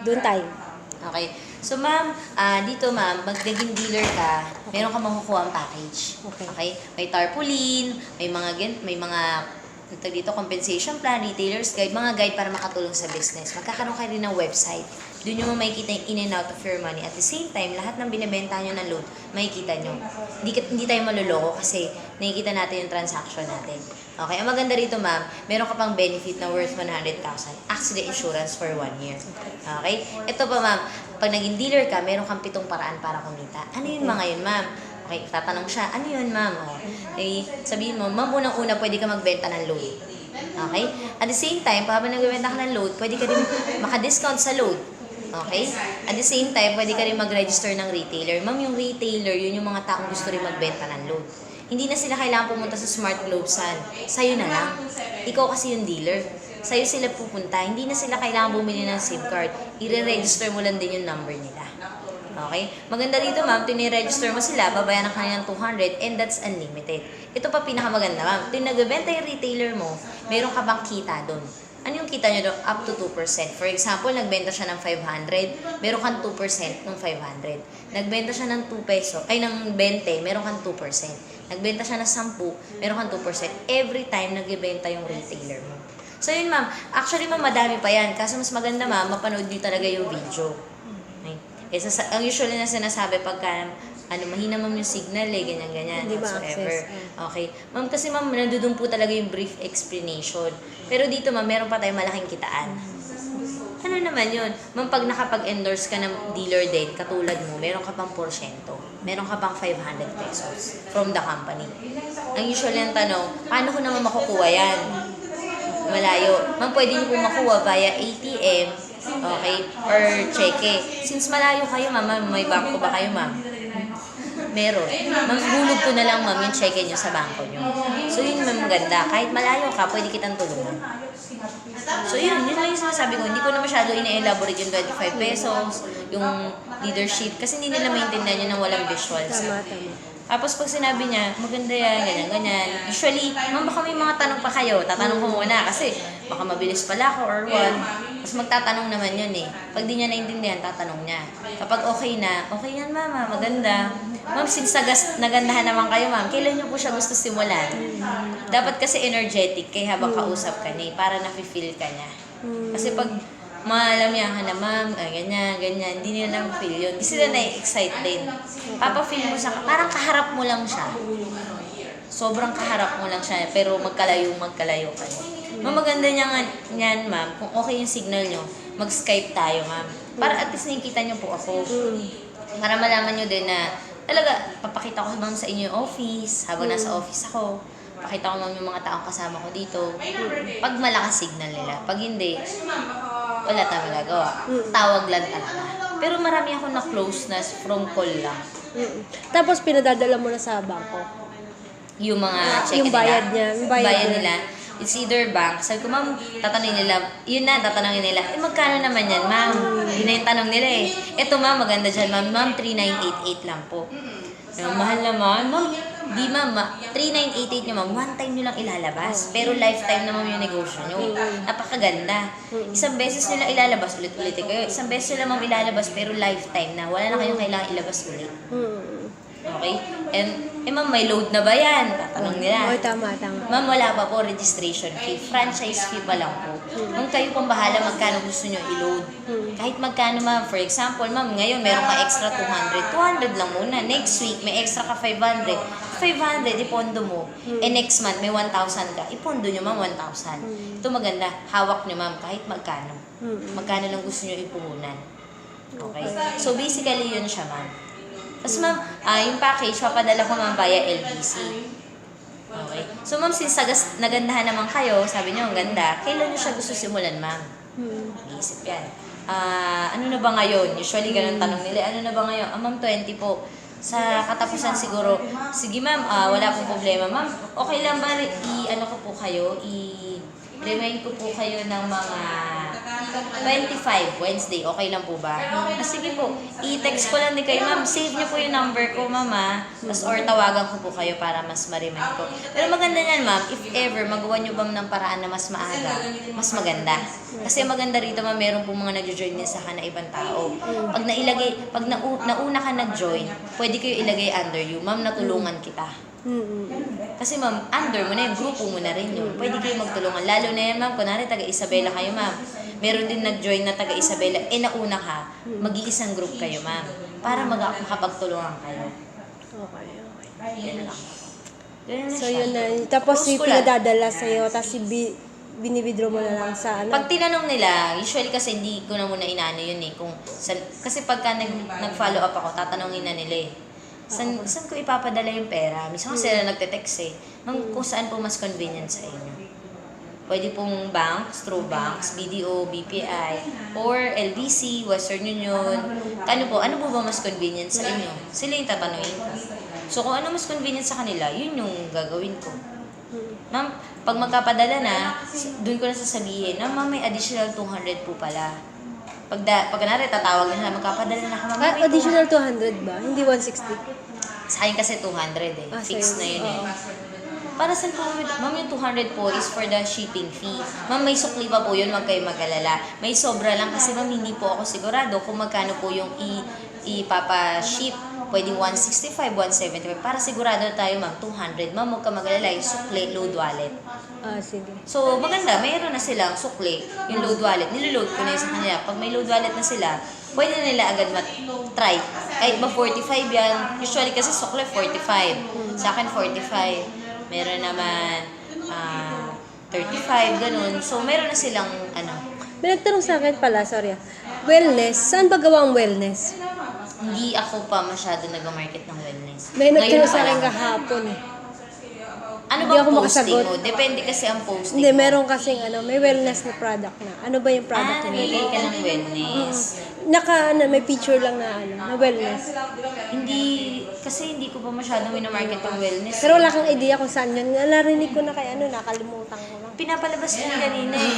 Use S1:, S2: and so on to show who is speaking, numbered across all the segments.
S1: Doon tayo.
S2: Okay. So, ma'am, dito, ma'am, magiging dealer ka, meron ka makukuha ang package.
S1: Okay.
S2: May tarpaulin, may mga dito, compensation plan, retailer's guide, mga guide para makatulong sa business. Magkakaroon kayo rin ng website. Doon nyo makikita yung in and out of your money. At the same time, lahat ng binibenta nyo ng load, makikita nyo. Hindi tayo maluloko kasi nakikita natin yung transaction natin. Okay, ang maganda rito, ma'am, meron ka pang benefit na worth 100,000. Accident insurance for 1 year. Okay? Ito pa, ma'am, pag naging dealer ka, meron kang 7 paraan para kumita. Ano yun mga yun, ma'am? Okay, tatanong siya, ano yun, ma'am? Okay, sabihin mo, ma'am, unang-una, pwede ka magbenta ng load. Okay? At the same time, pag nagbebenta ka ng load, pwede ka rin maka-discount sa load. Okay? At the same time, pwede ka rin mag-register ng retailer. Ma'am, yung retailer, yun yung mga taong gusto rin magbenta ng load. Hindi na sila kailangan pumunta sa Smart Globe Sun. Sa'yo na lang. Ikaw kasi yung dealer. Sa'yo sila pupunta. Hindi na sila kailangan bumili ng SIM card. I-register mo lang din yung number nila. Okay? Maganda dito, ma'am, tini-register mo sila, babayaran ka ng 200 and that's unlimited. Ito pa pinakamaganda, ma'am. Tuwing nagbebenta yung retailer mo, meron ka bang kita doon? Ano yung kita nyo doon? Up to 2%. For example, nagbenta siya ng 500, meron kang 2% ng 500. Nagbenta siya ng 2 peso, ay ng 20, meron kang 2%. Nagbenta siya ng 10, meron kang 2%. Every time nagbebenta yung retailer mo. So yun, ma'am. Actually, ma'am, madami pa yan. Kaso mas maganda, ma'am, mapanood nyo talaga yung video. Okay? Ang usually na sinasabi pagka mahina ma'am yung signal ganyan-ganyan,
S1: Hindi
S2: whatsoever.
S1: ma-access.
S2: Okay. Ma'am, kasi ma'am, nandun po talaga yung brief explanation. Pero dito, ma'am, meron pa tayong malaking kitaan. Ano naman yun? Ma'am, pag nakapag-endorse ka ng dealer din, katulad mo, meron ka pang porsyento. Meron ka pang 500 pesos from the company. Ang usually ang tanong, paano ko naman makukuha yan? Malayo. Ma'am, pwede nyo po makuha via ATM, okay, or cheque. Since malayo kayo, ma'am, may bangko ba kayo, ma'am? Meron. Ma'am, hulog ko na lang, ma'am, yung cheque nyo sa bangko nyo. So, yun, ma'am, ganda. Kahit malayo ka, pwede kitang tulungan. So, yun lang yung sinasabi ko. Hindi ko na masyado ina-elaborate yung 25 pesos, yung leadership, kasi hindi nila maintindihan yun ng walang visuals.
S1: Tama.
S2: Tapos pag sinabi niya, maganda yan, ganyan. Usually, ma'am, baka may mga tanong pa kayo. Tatanong ko muna kasi baka mabilis pala ako or what. Tapos magtatanong naman yun eh. Pag di niya naintindihan, tatanong niya. Kapag okay na, okay yan mama, maganda. Ma'am, since nagandahan naman kayo ma'am, kailan niyo po siya gusto simulan? Dapat kasi energetic kay habang kausap ka niya para nafe-feel ka niya. Kasi pag malamiyahan na ma'am, ganyan, hindi nila lang feel yun. Hindi sila na-excite din. Papa-feel mo siya, parang kaharap mo lang siya. Sobrang kaharap mo lang siya, pero magkalayo ka niya. Ma'am, maganda niyan ma'am, kung okay yung signal nyo, mag-Skype tayo ma'am. Para at least nakikita nyo po ako. Para malaman nyo din na, talaga, papakita ko ma'am sa inyo yung office, habang nasa office ako. Pakita ko ma'am yung mga taong kasama ko dito. Pag malakas signal nila, pag hindi, wala tayong magagawa. Tawag lang talaga. Pero marami ako na-close na from call lang.
S1: Tapos pinadadala mo na sa bangko.
S2: Yung mga check
S1: Yung bayad niya. Yung bayad
S2: nila. It's either bank. Sabi ko, ma'am, tatanungin nila, magkano naman yan, ma'am? Yun na yung tanong nila eh. Ito, ma'am, maganda dyan, ma'am, 3988 lang po. Mahal naman, ma'am. Di, ma'am, 3988 nyo, ma'am, one time nyo lang ilalabas. Pero lifetime naman yung negosyo nyo. Napakaganda. Isang beses nyo lang ilalabas, ulit-ulit kayo. Isang beses nyo lang, ma'am, ilalabas, pero lifetime na. Wala na kayong kailangan ilabas ulit. Okay? And, ma'am, may load na ba yan? Tatanong nila.
S1: Oo, tama.
S2: Ma'am, wala pa po registration fee. Franchise fee pa lang po. Ma'am, kayo pong bahala magkano gusto nyo i-load. Kahit magkano, ma'am. For example, ma'am, ngayon meron ka extra 200. 200 lang muna. Next week, may extra ka 500. 500, ipondo mo. Next month, may 1,000 ka. Ipondo nyo, ma'am, 1,000. Ito maganda. Hawak nyo, ma'am, kahit magkano. Magkano lang gusto nyo ipuhunan. Okay? So, basically, yun siya, ma'am. Tapos ma'am, yung package, papadala ko ma'am via LBC. Okay. So ma'am, since nagandahan naman kayo, sabi niyo ang ganda, kailan niyo siya gusto simulan ma'am? Mag-iisip yan. Ano na ba ngayon? Usually ganun tanong nila, ano na ba ngayon? Ma'am, 20 po. Sa katapusan siguro, sige ma'am, wala pong problema. Ma'am, okay lang ba i-remind ko po kayo ng mga 25, Wednesday, okay lang po ba? Sige po, i-text ko lang din kayo, ma'am. Save niyo po yung number ko, ma'am, or tawagan ko po kayo para mas ma-remind ko. Pero maganda yan, ma'am, if ever, magawa niyo ba ng paraan na mas maaga, mas maganda. Kasi maganda rito, ma'am, meron po mga nag-join din sa na ibang tao. Pag nauna ka nag-join, pwede kayo ilagay under you, ma'am, natulungan kita. Kasi ma'am, under mo na yung grupo mo na rin yun. Pwede kayo magtulungan. Lalo na yan ma'am, kunwari taga Isabela kayo ma'am. Meron din nag-join na taga Isabela. Nauna ka, mag-iisang group kayo ma'am. Para makapagtulungan kayo.
S1: Okay.
S2: Yan lang. Ganun na
S1: So,
S2: siya.
S1: yun na. Tapos,
S2: Post ko
S1: yung
S2: lang.
S1: pinadadala sa'yo, tapos binibidro mo na lang sa ano.
S2: Pag tinanong nila, usually kasi hindi ko na muna inaano yun eh. Kasi pagka nag-follow up ako, tatanungin na nila eh. Saan ko ipapadala yung pera? Minsan kasi sila nagte-text eh. Ma'am, kung saan po mas convenient sa inyo. Pwede pong banks, through banks, BDO, BPI, or LBC, Western Union. Ano po ba mas convenient sa inyo? Sila yung tatanungin ko. So kung ano mas convenient sa kanila, yun yung gagawin ko. Ma'am, pag magkapadala na, doon ko na sasabihin, na ma'am, may additional 200 po pala. Pag kunwari, tatawag na sila, magkapadala na ako, ma'am. may
S1: Additional 200 ba? Hindi 160?
S2: Sa akin kasi 200 eh. Fixed
S1: sa'yo.
S2: na yun eh. Para sa po, ma'am, yung 200 po is for the shipping fee. Ma'am, may sukli pa po yun, wag kayo mag-alala. May sobra lang kasi ma'am, hindi po ako sigurado kung magkano po yung ipapa-ship. Pwedeng 165, 175. Para sigurado tayo ma'am, 200. Ma'am, huwag ka mag-alala, yung sukli, load wallet.
S1: Sige.
S2: So, maganda, mayroon na silang sukli, yung load wallet. Niloload ko na yun sa kanila. Pag may load wallet na sila, pwede na nila agad try. Kahit ba 45 yan, usually kasi sukli 45. Sa akin 45. Meron naman 35, ganun. So, meron na silang
S1: May nagtanong sa akin pala, sorry wellness, saan ba gawa ang wellness?
S2: hindi ako pa masyado nag-market ng wellness.
S1: May nagtanong
S2: Ngayon
S1: sa
S2: pa
S1: akin
S2: lang.
S1: kahapon eh.
S2: Ano
S1: Hindi
S2: bang
S1: ako
S2: posting
S1: makasagot.
S2: mo? Depende kasi ang posting
S1: Hindi,
S2: mo.
S1: meron kasing may wellness na product na. Ano ba yung product na
S2: Namili ka ng wellness.
S1: may picture lang na wellness.
S2: Kasi hindi ko pa masyado minamarket ang wellness.
S1: Pero wala kang idea kung saan yun. Narinig ko na kay nakalimutan ko na.
S2: Pinapalabas ko yung kanina eh.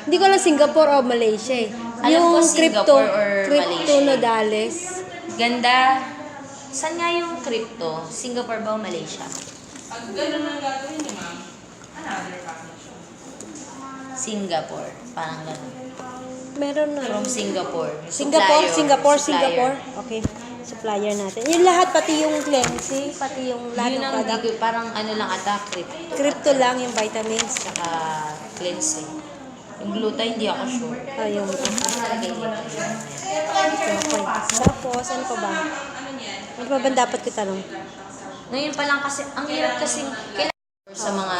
S1: Hindi ko lang Singapore o Malaysia eh.
S2: Alam ko Singapore or
S1: crypto
S2: Malaysia.
S1: nodales.
S2: Ganda. Saan nga yung crypto? Singapore ba o Malaysia?
S3: Pag gano'n ang gagawin niyo, ma'am, another package.
S2: Singapore. Parang gano'n.
S1: Meron na.
S2: From Singapore.
S1: Singapore.
S2: Supplier.
S1: Okay. Supplier natin. Yung lahat, pati yung cleansing, pati yung lahat
S2: Yun
S1: ng
S2: ang
S1: product.
S2: parang lang ata, crypto.
S1: Crypto lang, yung vitamins.
S2: Saka cleansing. Yung gluta, hindi ako sure.
S1: Ayun.
S2: Lagay dito.
S1: Okay. Tapos, ano pa ba? Ano pa ba dapat ko tanong?
S2: Ngayon pa lang kasi, ang hirap kasi, kailangan sa mga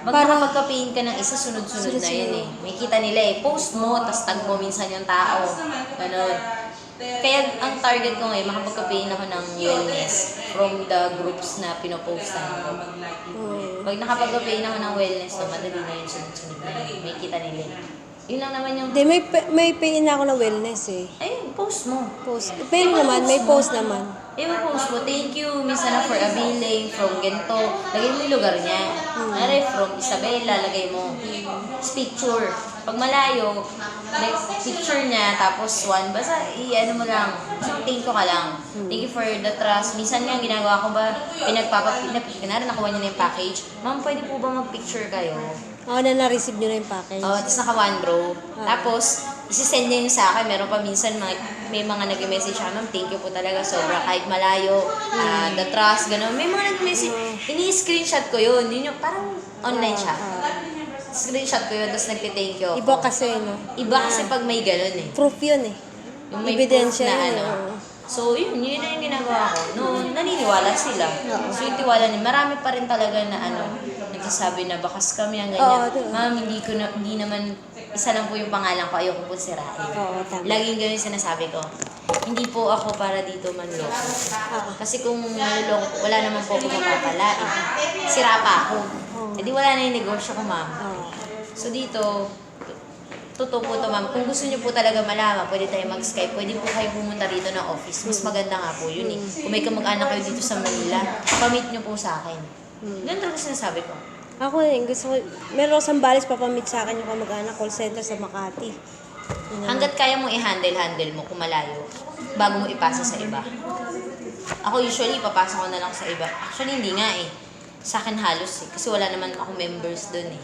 S1: Para-
S2: magkakapain ka ng isa, sunod-sunod na yun eh. May kita nila eh. Post mo, tas tag mo minsan yung tao. Ganon. Kaya ang target ko ngayon, makapagkapain ako ng wellness from the groups na pinopostan ko. Pag nakapagkapain ako ng wellness, madali na yun sunod-sunod na yun. May kita nila eh. Yun lang naman yung,
S1: Hindi, may pay na ako ng wellness eh.
S2: ayun, post mo.
S1: Post. Pay naman, may post naman.
S2: I-post mo, thank you, minsan na for availing from ganito. Lagay mo yung lugar niya. Nari, from Isabela, lagay mo. Tapos picture. Pag malayo, like, picture niya, tapos basta i-ano mo lang. Thank you ka lang. Thank you for the trust. Minsan nga, ginagawa ko ba, kunwari nakuha niya na yung package. Ma'am, pwede po ba mag-picture kayo?
S1: Oo, na-receive nyo na yung package.
S2: Tapos naka one row. Tapos, isi-send niya yun sa akin. Meron pa minsan, may mga nag-message siya, ma'am, thank you po talaga, sobra, kahit malayo, the trust, gano'n. May mga nag-message, ini-screenshot ko yun. Yun yung, parang online siya. Screenshot ko yun, tapos nagti-thank you ako.
S1: Iba kasi, no?
S2: Iba kasi pag may gano'n eh.
S1: Proof yun eh.
S2: Yung may
S1: Ebidensya
S2: proof na
S1: yun,
S2: ano.
S1: oo.
S2: So, yun na yung ginagawa ko. No, naniniwala sila. So, yung tiwala nila. Marami pa rin talaga na nagsasabi na bakas kami ang ganyan.
S1: Oo, diba?
S2: Ma'am, hindi naman, isa lang po yung pangalan ko, ayoko po sirain.
S1: Oo, tama.
S2: Laging ganun yung sinasabi ko. Hindi po ako para dito manloko. Kasi kung manloko, wala naman po ako mapapalain. Sira pa ako. E di wala na yung negosyo ko, ma'am.
S1: Oo.
S2: So dito, totoo po ito, ma'am. Kung gusto niyo po talaga malaman, pwede tayo mag-Skype. Pwede po kayo pumunta rito ng office. Mas maganda nga po yun eh. Kung may kamag-anak kayo dito sa Manila, pamit niyo po sa akin. Ganun talaga sinasabi ko.
S1: Ako gusto ko, meron ako Sambales, papamit sa akin yung kamag-anak call center sa Makati. Yun naman.
S2: Hanggat kaya mo i-handle mo kung malayo, bago mo ipasa sa iba. Ako usually, ipapasa ko na lang sa iba. Actually, hindi nga eh. Sa akin halos eh. Kasi wala naman ako members dun eh.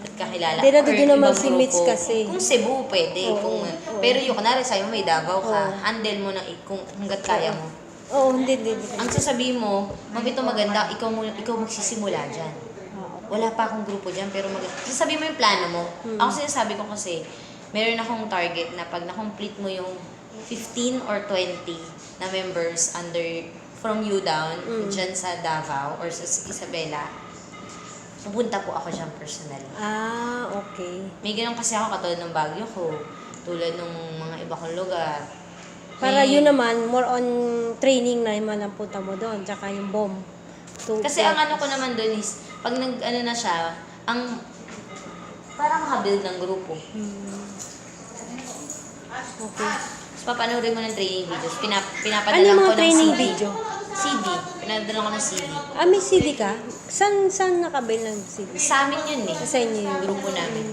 S2: At kakilala.
S1: Hindi na
S2: Or
S1: doon naman
S2: ibang
S1: si Mitch
S2: grupo.
S1: kasi.
S2: Kung Cebu, pwede.
S1: Oo,
S2: Kung,
S1: oo.
S2: pero yung kunwari sa'yo may Davao ka,
S1: Oo.
S2: handle mo na kung hanggat kaya mo.
S1: Oo, hindi.
S2: Ang sasabihin mo, ma'am, ito maganda, ikaw magsisimula dyan. Wala pa akong grupo dyan, pero sasabihin mo yung plano mo. Ako sinasabi ko kasi, meron akong target na pag na-complete mo yung 15 or 20 na members from you down, dyan sa Davao or sa Isabela, pupunta po ako dyan personally.
S1: Ah, okay.
S2: May ganun kasi ako katulad ng Baguio ko, tulad ng mga iba kong lugar.
S1: Para
S2: May-
S1: yun naman, more on training na naman ang punta mo doon, tsaka yung bomb.
S2: Kasi ang ano ko naman doon is, pag nag-ano na siya, parang makabuild ng grupo.
S1: Okay.
S2: Tapos papanoorin mo ng training videos.
S1: Ano
S2: Pinapadala
S1: yung
S2: ko
S1: mga
S2: ng
S1: training
S2: CD.
S1: video?
S2: CD. Pinadala ko ng CD.
S1: Ah, may CD ka? Saan nakabil ng CD?
S2: Sa amin yun eh.
S1: Sa inyo yun?
S2: Grupo namin.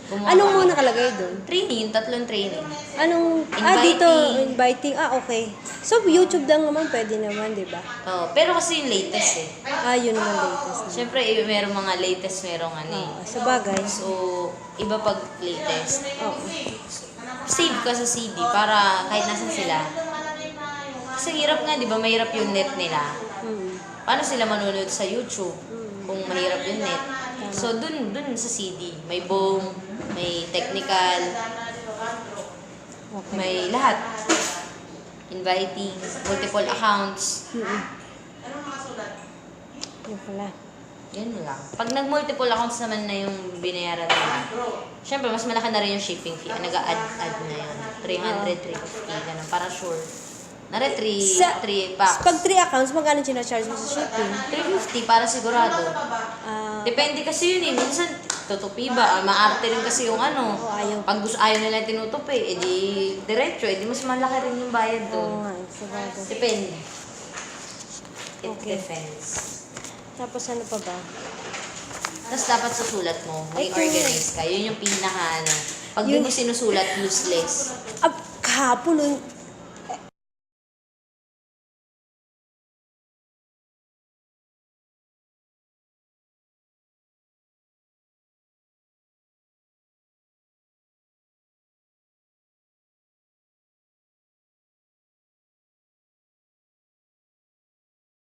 S2: Gumawa
S1: Anong
S2: kami.
S1: mga nakalagay doon?
S2: Training, yung tatlong training.
S1: Anong,
S2: Inviting.
S1: dito, inviting. Ah, okay. So, YouTube lang naman, pwede naman, di ba?
S2: Oh, pero kasi yung latest eh.
S1: Ah, yun naman latest na.
S2: Siyempre, merong mga latest, merong ano eh.
S1: Sa bagay.
S2: So, iba pag latest.
S1: Oo.
S2: Save ka sa CD para kahit nasan sila. Kasi hirap nga, di ba? Mahirap yung net nila. Paano sila manonood sa YouTube kung mahirap yung net? So, dun sa CD. May boom, may technical,
S1: Okay.
S2: may lahat. Inviting, multiple accounts.
S1: Yun pala.
S2: Yan lang. Pag nag-multiple accounts naman na yung binayaran nila, syempre, mas malaki na rin yung shipping fee. Nag-add na yun. 300, 350, ganun. Para sure. Nare, 3 packs.
S1: Pag 3 accounts, magkano sinacharge mo sa shipping?
S2: 350 para sigurado.
S1: Ah,
S2: Depende kasi yun eh. Minsan, tutupi ba? Maarte rin kasi yung ano.
S1: Oo, ayaw.
S2: Pag gusto ayaw nila tinutupi, edi diretso, edi mas malaki rin yung bayad
S1: oo
S2: doon.
S1: nga, sa bagay.
S2: Depende. It
S1: Okay.
S2: depends.
S1: Tapos ano pa ba?
S2: Tapos dapat susulat mo. May
S1: Ito.
S2: organize ka. Yun yung pinaka ano. Pag di
S1: Yun-
S2: mo sinusulat, useless.
S1: Ah, kahapon,